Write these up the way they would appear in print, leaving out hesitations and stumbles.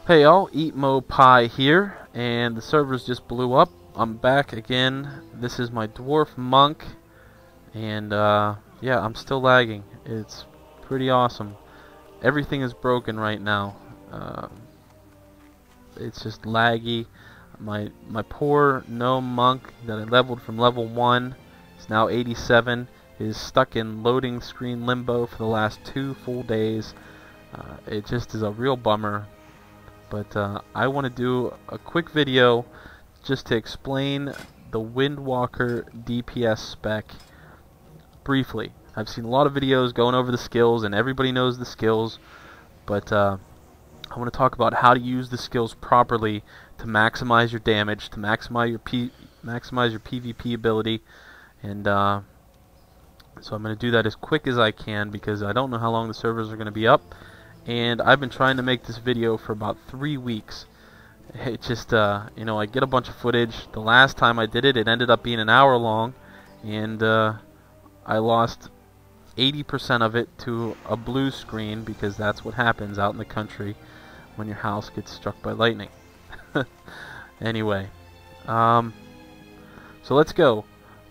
Hey y'all, Eat Mo Pie here, and the servers just blew up. I'm back again. This is my dwarf monk, and yeah, I'm still lagging. It's pretty awesome. Everything is broken right now. It's just laggy. My poor gnome monk that I leveled from level 1 is now 87. Is stuck in loading screen limbo for the last 2 full days. It just is a real bummer. But I want to do a quick video just to explain the Windwalker DPS spec briefly. I've seen a lot of videos going over the skills, and everybody knows the skills, but I want to talk about how to use the skills properly to maximize your damage, to maximize your PvP ability, and so I'm going to do that as quick as I can because I don't know how long the servers are going to be up. And I've been trying to make this video for about 3 weeks. It just, you know, I get a bunch of footage. The last time I did it, it ended up being an hour long, and I lost 80% of it to a blue screen because that's what happens out in the country when your house gets struck by lightning. Anyway, so let's go.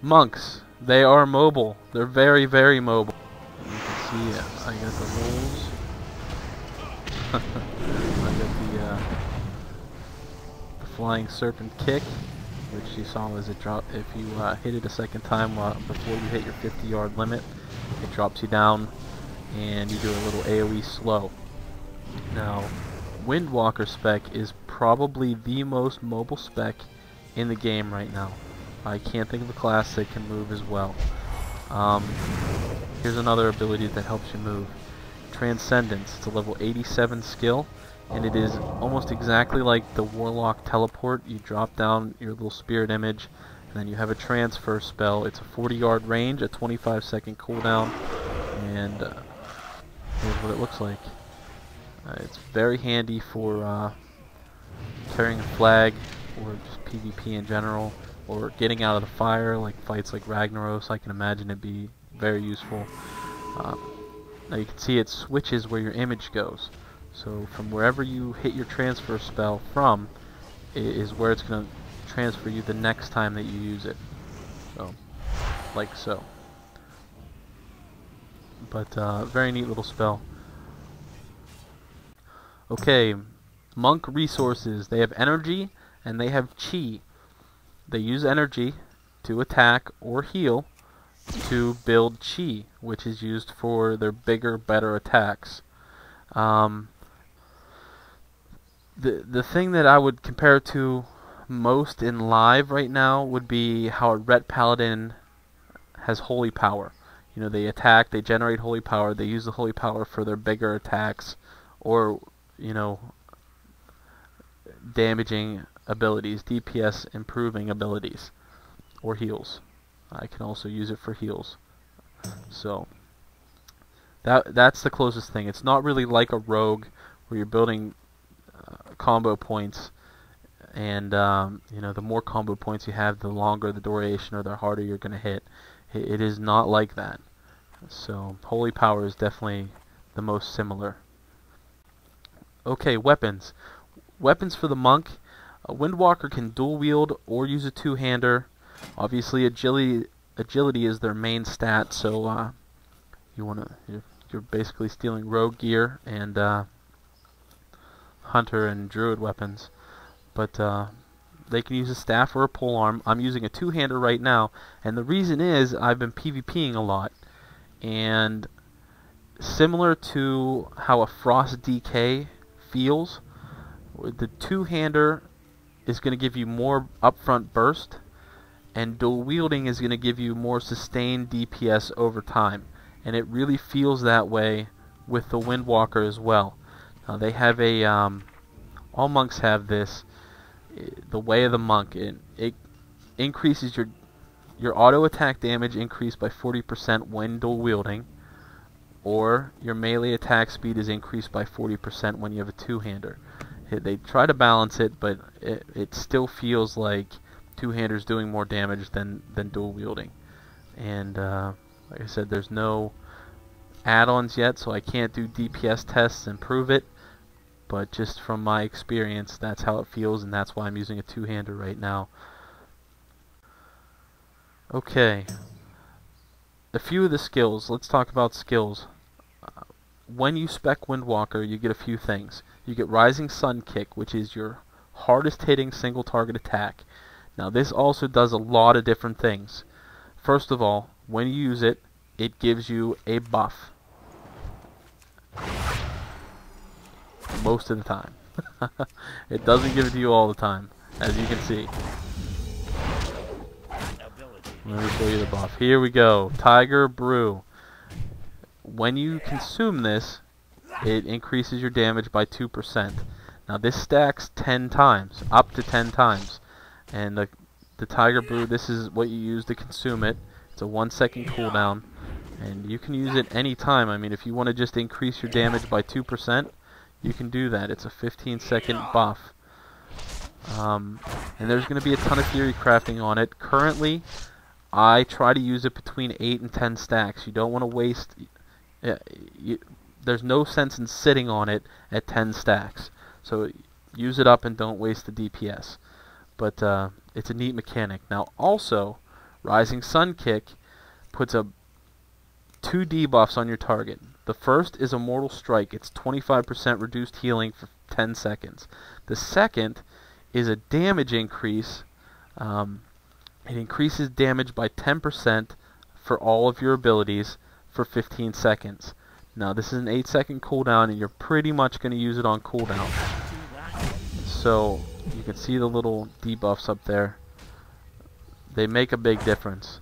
Monks, they are mobile. They're very, very mobile. You can see I got the rolls. I got the flying serpent kick, which you saw was a drop. If you hit it a second time before you hit your 50-yard limit, it drops you down, and you do a little AoE slow. Now, Windwalker spec is probably the most mobile spec in the game right now. I can't think of a class that can move as well. Here's another ability that helps you move. Transcendence. It's a level 87 skill, and it is almost exactly like the Warlock teleport. You drop down your little spirit image, and then you have a transfer spell. It's a 40-yard range, a 25-second cooldown, and here's what it looks like. It's very handy for carrying a flag, or just PvP in general, or getting out of the fire, like fights like Ragnaros. I can imagine it'd be very useful. Now you can see it switches where your image goes. So from wherever you hit your transfer spell from is where it's going to transfer you the next time that you use it. So, like so. But very neat little spell. Okay, monk resources. They have energy and they have chi. They use energy to attack or heal to build chi, which is used for their bigger, better attacks. The thing that I would compare to most in live right now would be how a Ret Paladin has holy power. You know, they attack, they generate holy power, they use the holy power for their bigger attacks, or, you know, damaging abilities, DPS improving abilities, or heals. I can also use it for heals. So that's the closest thing. It's not really like a rogue where you're building combo points, and you know, the more combo points you have, the longer the duration or the harder you're going to hit. It is not like that. So holy power is definitely the most similar. Okay, weapons. Weapons for the monk. A Windwalker can dual wield or use a two-hander. Obviously, agility is their main stat, so you're basically stealing rogue gear and hunter and druid weapons. But they can use a staff or a polearm. I'm using a two-hander right now, and the reason is I've been PvPing a lot, and similar to how a frost DK feels, the two-hander is going to give you more upfront burst, and dual wielding is going to give you more sustained DPS over time, and it really feels that way with the Windwalker as well. Now they have a all monks have this, the Way of the Monk. It increases your auto attack damage increased by 40% when dual wielding, or your melee attack speed is increased by 40% when you have a two-hander. They try to balance it, but it still feels like two-handers doing more damage than dual wielding. And like I said, there's no add-ons yet, so I can't do DPS tests and prove it. but just from my experience, that's how it feels, and that's why I'm using a two-hander right now. Okay, a few of the skills. Let's talk about skills. When you spec Windwalker, you get a few things. You get Rising Sun Kick, which is your hardest hitting single target attack. Now this also does a lot of different things. First of all, when you use it, it gives you a buff. Most of the time. It doesn't give it to you all the time, as you can see. Let me show you the buff. Here we go. Tiger Brew. When you consume this, it increases your damage by 2%. Now this stacks 10 times, up to 10 times. And the Tiger Brew, this is what you use to consume it. It's a 1-second cooldown. And you can use it anytime. I mean, if you want to just increase your damage by 2%, you can do that. It's a 15-second buff. And there's going to be a ton of theory crafting on it. Currently, I try to use it between 8 and 10 stacks. You don't want to waste... there's no sense in sitting on it at 10 stacks. So use it up and don't waste the DPS. But it's a neat mechanic. Now also, Rising Sun Kick puts a 2 debuffs on your target. The first is a Mortal Strike. It's 25% reduced healing for 10 seconds. The second is a damage increase. It increases damage by 10% for all of your abilities for 15 seconds. Now this is an 8-second cooldown, and you're pretty much going to use it on cooldown. So you can see the little debuffs up there. They make a big difference.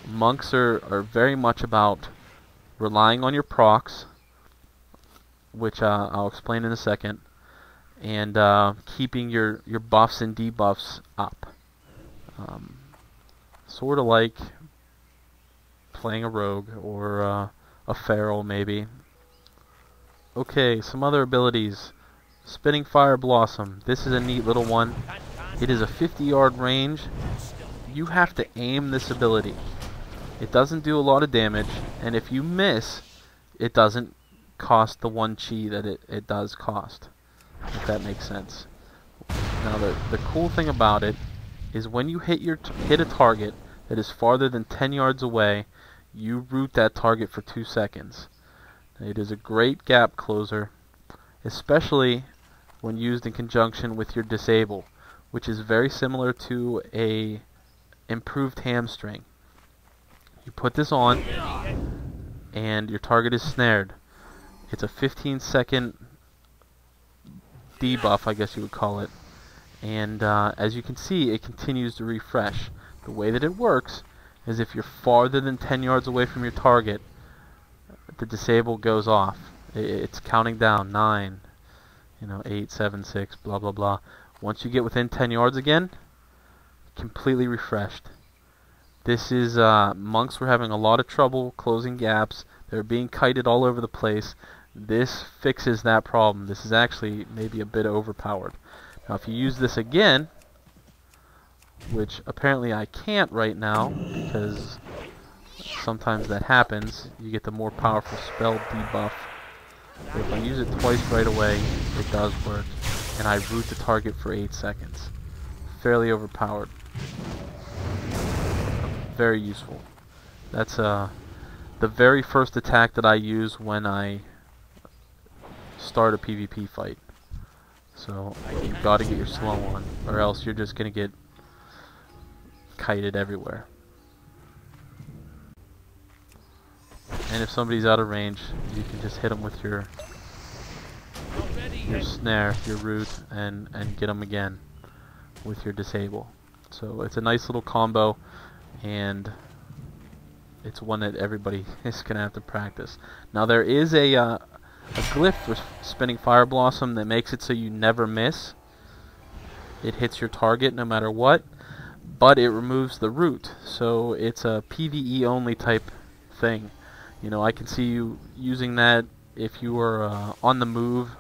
Monks are very much about relying on your procs, which I'll explain in a second, and keeping your buffs and debuffs up. Sort of like playing a rogue or a feral maybe. Okay, some other abilities. Spinning Fire Blossom. This is a neat little one. It is a 50-yard range. You have to aim this ability. It doesn't do a lot of damage, and if you miss, it doesn't cost the 1 chi that it does cost, if that makes sense. Now the cool thing about it is when you hit a target that is farther than 10 yards away, you root that target for 2 seconds. It is a great gap closer, especially when used in conjunction with your disable, which is very similar to a improved hamstring. You put this on, and your target is snared. It's a 15-second debuff, I guess you would call it. And as you can see, it continues to refresh. The way that it works is if you're farther than 10 yards away from your target, the disable goes off. It's counting down 9, 8, 7, 6, blah blah blah. Once you get within 10 yards again, completely refreshed. This is monks were having a lot of trouble closing gaps. They're being kited all over the place. This fixes that problem. This is actually maybe a bit overpowered. Now if you use this again, which apparently I can't right now because sometimes that happens, you get the more powerful spell debuff. But if I use it twice right away, it does work, and I root the target for 8 seconds. Fairly overpowered. Very useful. That's the very first attack that I use when I start a PvP fight. So you've got to get your slow on, or else you're just going to get kited everywhere. And if somebody's out of range, you can just hit them with your snare, your root, and get them again with your disable. So it's a nice little combo, and it's one that everybody is going to have to practice. Now there is a glyph for Spinning Fire Blossom that makes it so you never miss. It hits your target no matter what, but it removes the root. So it's a PVE only type thing. I can see you using that if you were on the move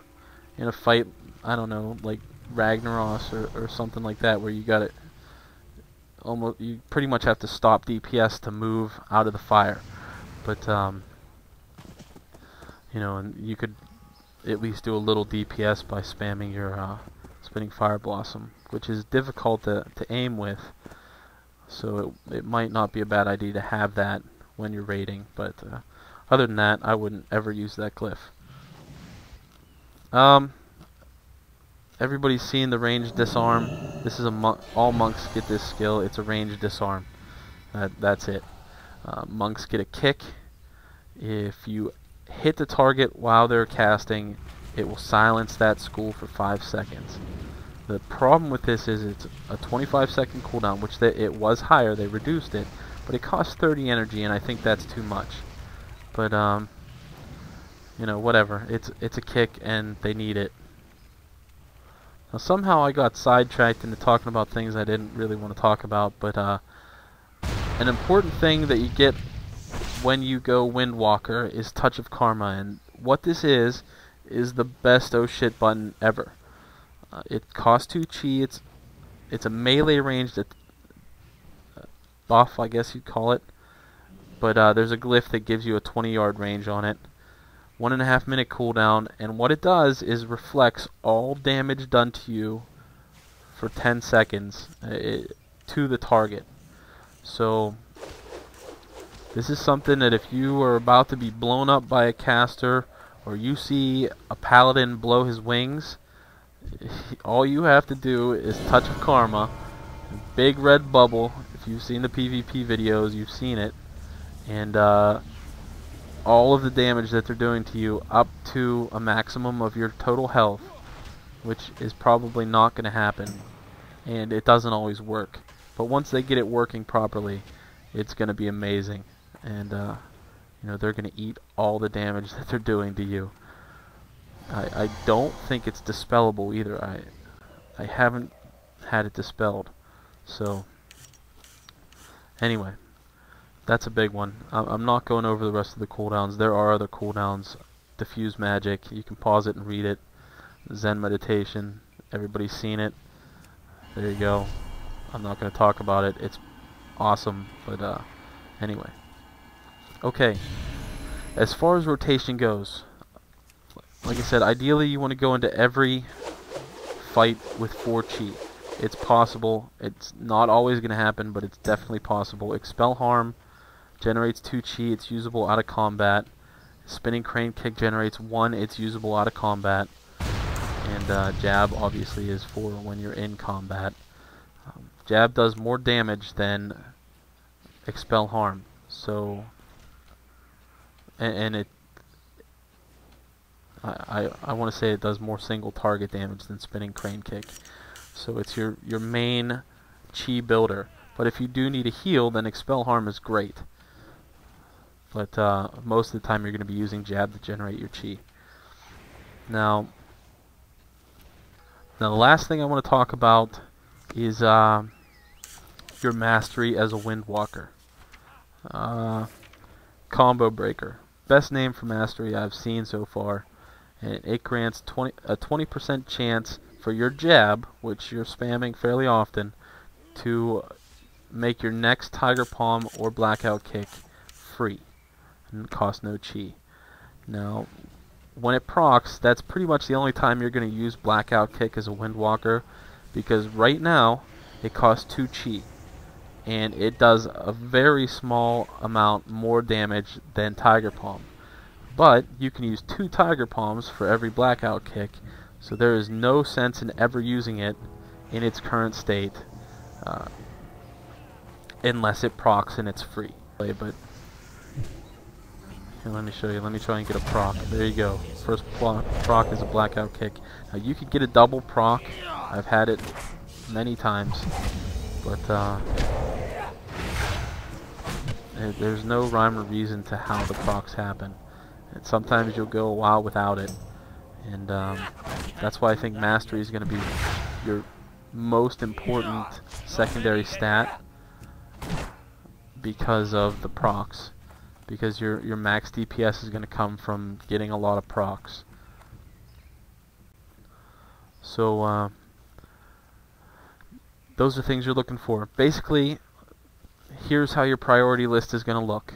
in a fight, I don't know, like Ragnaros or something like that, where you got it almost, you pretty much have to stop DPS to move out of the fire. But and you could at least do a little DPS by spamming your Spinning Fire Blossom, which is difficult to aim with, so it might not be a bad idea to have that when you're raiding, but other than that, I wouldn't ever use that glyph. Everybody's seen the ranged disarm. This is all monks get this skill. It's a ranged disarm. That's it. Monks get a kick. If you hit the target while they're casting, it will silence that school for 5 seconds. The problem with this is it's a 25-second cooldown, which it was higher. They reduced it, but it costs 30 energy, and I think that's too much. But you know, whatever. It's a kick, and they need it. Now somehow I got sidetracked into talking about things I didn't really want to talk about, but an important thing that you get when you go Windwalker is Touch of Karma, and what this is the best oh shit button ever. It costs 2 chi. It's a melee ranged buff, I guess you'd call it, but there's a glyph that gives you a 20-yard range on it. 1.5 minute cooldown, and what it does is reflects all damage done to you for 10 seconds to the target. So this is something that if you are about to be blown up by a caster, or you see a paladin blow his wings, all you have to do is Touch of Karma, big red bubble. If you've seen the PvP videos, you've seen it, and all of the damage that they're doing to you up to a maximum of your total health, which is probably not going to happen, and it doesn't always work. But once they get it working properly, it's going to be amazing, and you know, they're going to eat all the damage that they're doing to you. I don't think it's dispellable either. I haven't had it dispelled. So anyway, that's a big one. I'm not going over the rest of the cooldowns. There are other cooldowns. Diffuse Magic, you can pause it and read it. Zen Meditation, everybody's seen it. There you go. I'm not going to talk about it. It's awesome, but anyway. Okay, as far as rotation goes, like I said, ideally you want to go into every fight with 4 chi. It's possible. It's not always going to happen, but it's definitely possible. Expel Harm generates 2 chi. It's usable out of combat. Spinning Crane Kick generates 1. It's usable out of combat. And Jab obviously is for when you're in combat. Jab does more damage than Expel Harm. So, and it, I want to say it does more single target damage than Spinning Crane Kick. So it's your main chi builder. But if you do need a heal, then Expel Harm is great. But most of the time you're going to be using Jab to generate your chi. Now the last thing I want to talk about is your mastery as a Windwalker. Combo Breaker. Best name for mastery I've seen so far. And it grants a 20% chance for your jab, which you're spamming fairly often, to make your next Tiger Palm or Blackout Kick free and cost no chi. Now, when it procs, that's pretty much the only time you're going to use Blackout Kick as a Windwalker, because right now it costs 2 chi, and it does a very small amount more damage than Tiger Palm. But you can use 2 Tiger Palms for every Blackout Kick, so there is no sense in ever using it in its current state, unless it procs and it's free. But here, let me show you. Let me try and get a proc. There you go. First proc is a Blackout Kick. Now you could get a double proc. I've had it many times, but there's no rhyme or reason to how the procs happen. And sometimes you'll go a while without it, and that's why I think mastery is going to be your most important secondary stat, because of the procs. Because your max DPS is going to come from getting a lot of procs. So those are things you're looking for. Basically, here's how your priority list is going to look.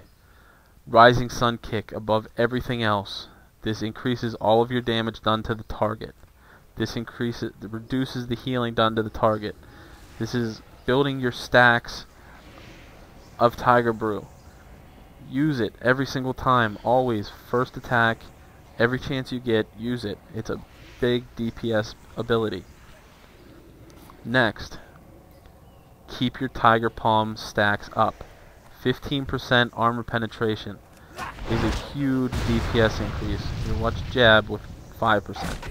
Rising Sun Kick above everything else. This increases all of your damage done to the target. This reduces the healing done to the target. This is building your stacks of Tiger Brew. Use it every single time, always. First attack, every chance you get, use it. It's a big DPS ability. Next, keep your Tiger Palm stacks up. 15% armor penetration is a huge DPS increase. You watch Jab with 5%,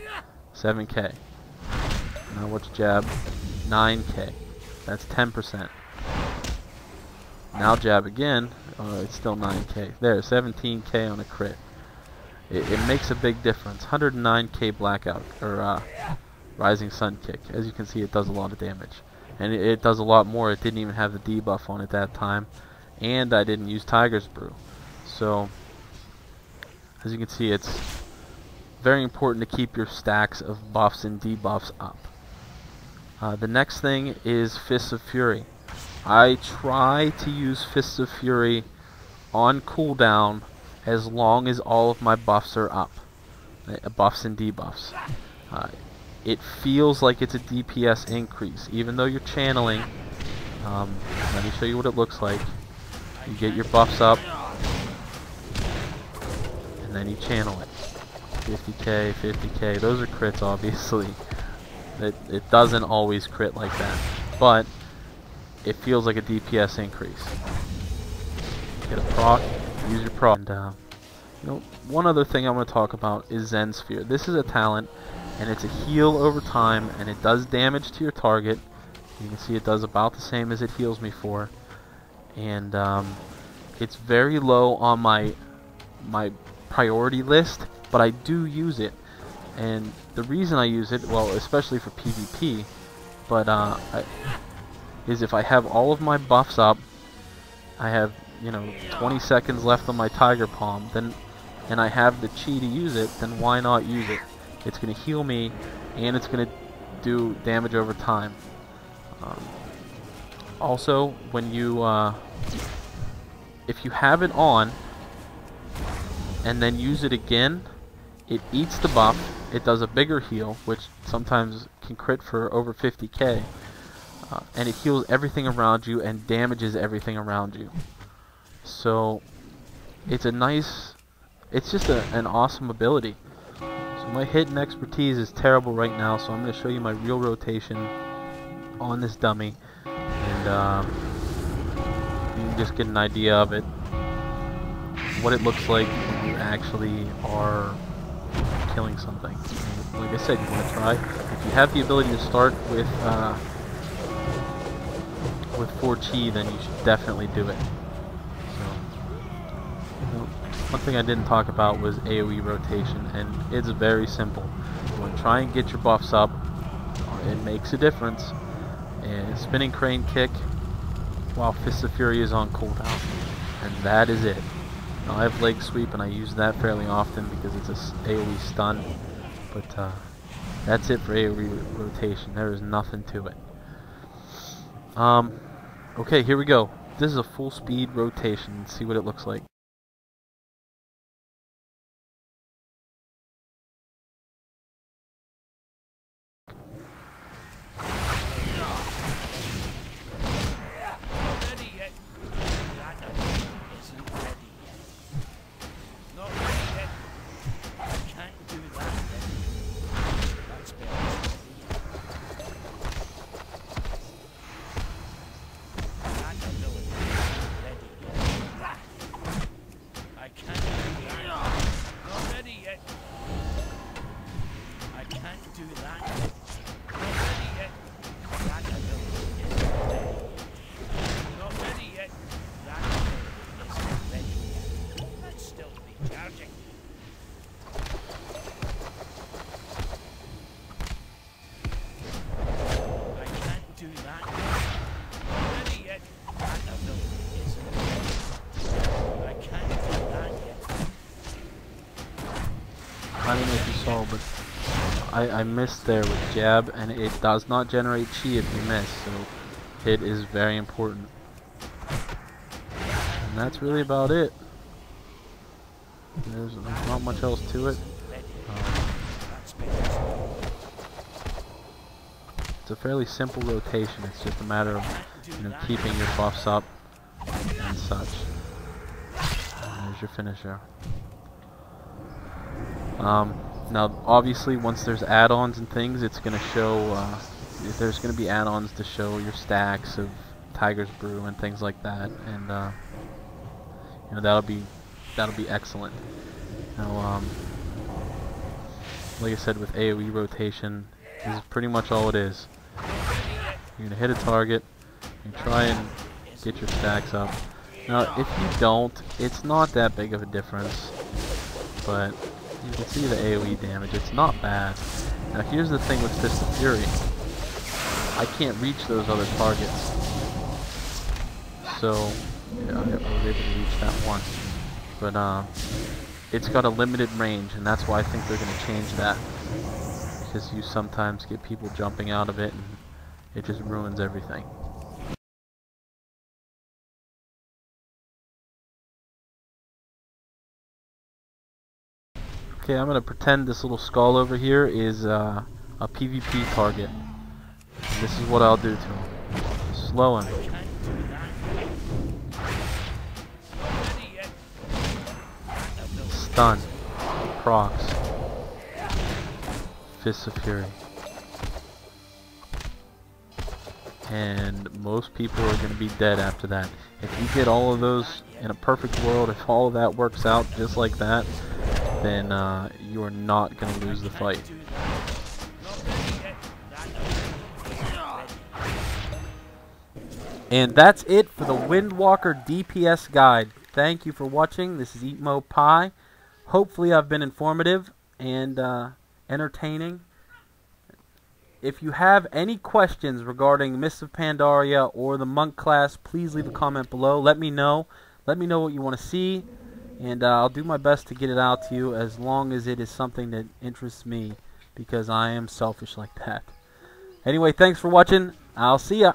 7k. Now watch Jab, 9k. That's 10%. Now Jab again, it's still 9k. There, 17k on a crit. It makes a big difference. 109k blackout, or Rising Sun kick. As you can see, it does a lot of damage. And it does a lot more. It didn't even have the debuff on it that time. And I didn't use Tiger's Brew. So, as you can see, it's very important to keep your stacks of buffs and debuffs up. The next thing is Fists of Fury. I try to use Fists of Fury on cooldown as long as all of my buffs are up. Buffs and debuffs. It feels like it's a DPS increase, even though you're channeling. Let me show you what it looks like. You get your buffs up, and then you channel it. 50k, 50k. Those are crits, obviously. It doesn't always crit like that, but it feels like a DPS increase. Get a proc, use your proc. And, one other thing I'm going to talk about is Zen Sphere. This is a talent, and it's a heal over time, and it does damage to your target. You can see it does about the same as it heals me for. And it's very low on my priority list, but I do use it. And the reason I use it, well, especially for PvP, but is if I have all of my buffs up, I have 20 seconds left on my Tiger Palm, and I have the chi to use it, then why not use it? It's going to heal me, and it's going to do damage over time. Also, when you if you have it on and then use it again, it eats the buff. It does a bigger heal, which sometimes can crit for over 50k, and it heals everything around you and damages everything around you. So it's it's just an awesome ability. So my hit and expertise is terrible right now, so I'm going to show you my real rotation on this dummy, and you can just get an idea of it, what it looks like when you actually are killing something. And like I said, you want to try. If you have the ability to start with 4 chi, then you should definitely do it. One thing I didn't talk about was AoE rotation, and it's very simple. You want to try and get your buffs up. It makes a difference. And spinning crane kick while Fist of Fury is on cooldown, and that is it. Now I have leg sweep, and I use that fairly often because it's a AoE stun, but that's it for AoE rotation. There is nothing to it. Okay, here we go. This is a full speed rotation. Let's see what it looks like. I don't know if you saw, but I missed there with jab, and it does not generate chi if you miss, so it is very important. And that's really about it. There's not much else to it. It's a fairly simple rotation. It's just a matter of, you know, keeping your buffs up and such. And there's your finisher. Now, obviously, once there's add-ons and things, it's going to show. There's going to be add-ons to show your stacks of Tiger's Brew and things like that, and you know, that'll be excellent. Now, like I said, with AoE rotation, this is pretty much all it is. You're gonna hit a target, you try and get your stacks up. Now, if you don't, it's not that big of a difference, but you can see the AoE damage. It's not bad. Now, here's the thing with Fist of Fury. I can't reach those other targets, so yeah, I was able to reach that one. But it's got a limited range, and that's why I think they're going to change that. Because you sometimes get people jumping out of it, and it just ruins everything. Okay, I'm going to pretend this little skull over here is a PvP target. And this is what I'll do to him. Slow him. Stun. Procs. Fists of Fury. And most people are going to be dead after that. If you get all of those in a perfect world, if all of that works out just like that, then you are not going to lose the fight. And that's it for the Windwalker DPS guide. Thank you for watching. This is Eatmo Pie. Hopefully I've been informative and entertaining. If you have any questions regarding Mists of Pandaria or the Monk class, please leave a comment below. Let me know. Let me know what you want to see, and I'll do my best to get it out to you as long as it is something that interests me, because I am selfish like that. Anyway, thanks for watching. I'll see ya.